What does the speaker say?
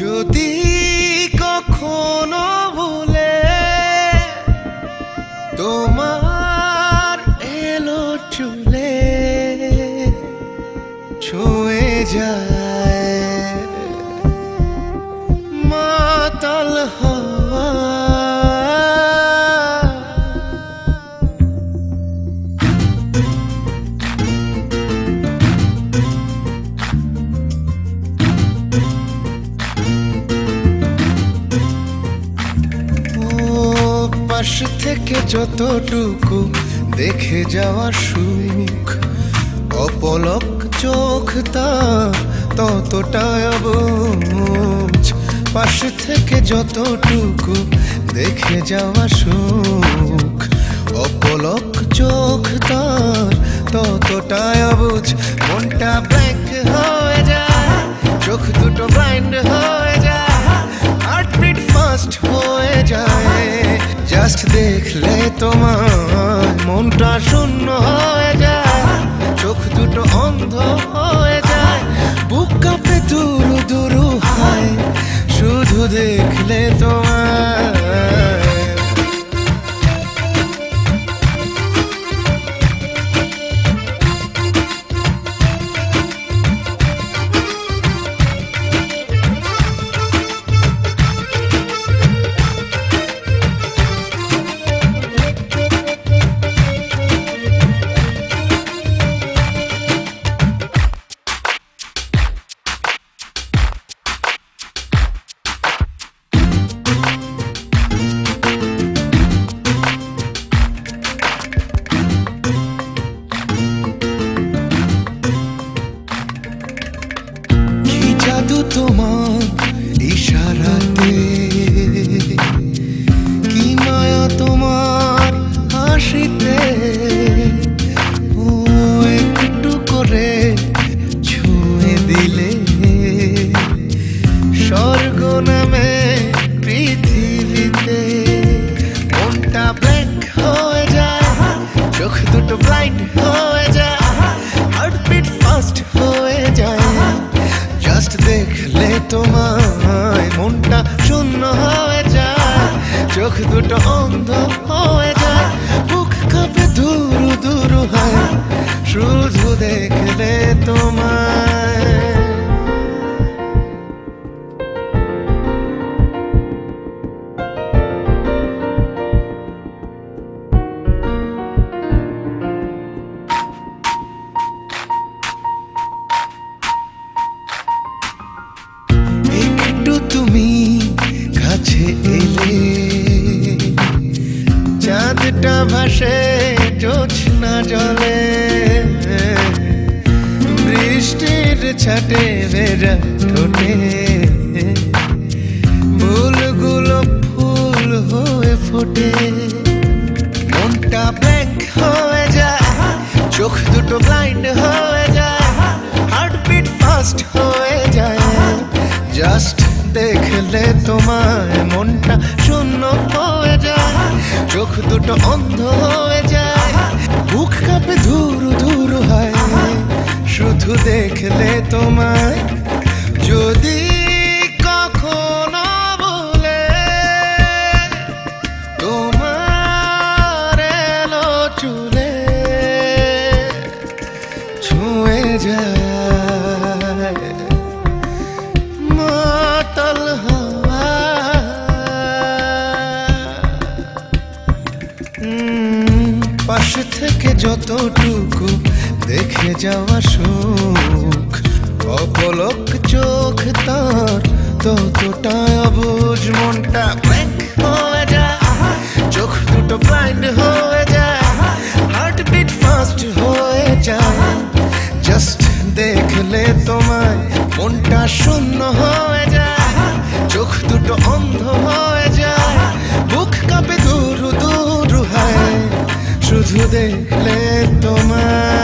যদি কখনো ভুলে তোমার এলো চুলে ছুঁয়ে যায় মাতাল হওয়া, পাশ থেকে যতটুকু দেখে যাওয়া সুখ, অপলক চোখ তার ততটাই অবুঝ। পাশ থেকে যতটুকু দেখে যাওয়া সুখ, অপলক চোখ তার ততটাই অবুঝ। মনটা ব্ল্যাঙ্ক হয়ে যায়, চোখ দুটো ব্লাইন্ড হয়ে যায়, হার্টবিট ফাস্ট হয়ে যায়। জাস্ট দেখলে তোমার মনটা শূন্য হয়ে যায়, চোখ দুটো অন্ধ হয়ে যায়, বুক কাঁপে দুরু দুরু হয় শুধু দেখলে তোমার। তোমার ইশারাতে কি মায়া তোমার হাসিতে, ও একটু করে ছুঁয়ে দিলে স্বর্গ নামে পৃথিবীতে। মনটা ব্ল্যাঙ্ক হয়ে যায়, চোখ দুটো ব্লাইন্ড হয়ে যায়, হার্টবিট ফাস্ট হয়ে যায়। জাস্ট দেখলে তোমায় মনটা শূন্য হয়ে যায়, চোখ দুটো অন্ধ হয়ে যায়, বুক কাঁপে দুরু দুরু হয় শুধু দেখলে তোমায়। তুমি কাছে এলে চাঁদটা ভাসে জোছনা জলে, বৃষ্টির ছাটে ভেজা ঠোঁটে ফুলগুলো ফুল হয়ে ফোটে। মনটা ব্ল্যাঙ্ক হয়ে যায়, চোখ দুটো ব্লাইন্ড হয়ে যায়, হার্টবিট ফাস্ট হয়ে যায়। জাস্ট দেখলে তোমায় মনটা শূন্য হয়ে যায়, চোখ দুটো অন্ধ হয়ে যায়, বুক কাঁপে ধুরু ধুরু হয় শুধু দেখলে তোমায়। যদি কখনো বলে তোমার এলো চুলে ছুঁয়ে যায় মাতাল হওয়া, পাশ থেকে যতটুকু দেখে যাওয়া সুখ, অপলক চোখ তার ততটাই অবুঝ। মনটা ব্ল্যাঙ্ক হয়ে যায়, চোখ দুটো ব্লাইন্ড হয়ে যায়, হার্টবিট ফাস্ট হয়ে যায়। জাস্ট দেখলে তোমায় মনটা শূন্য হয়ে যায়, চোখ দুটো অন্ধ হয়ে যায়, বুক কাঁপে দুরু দুরু হয় শুধু দেখলে তোমায়।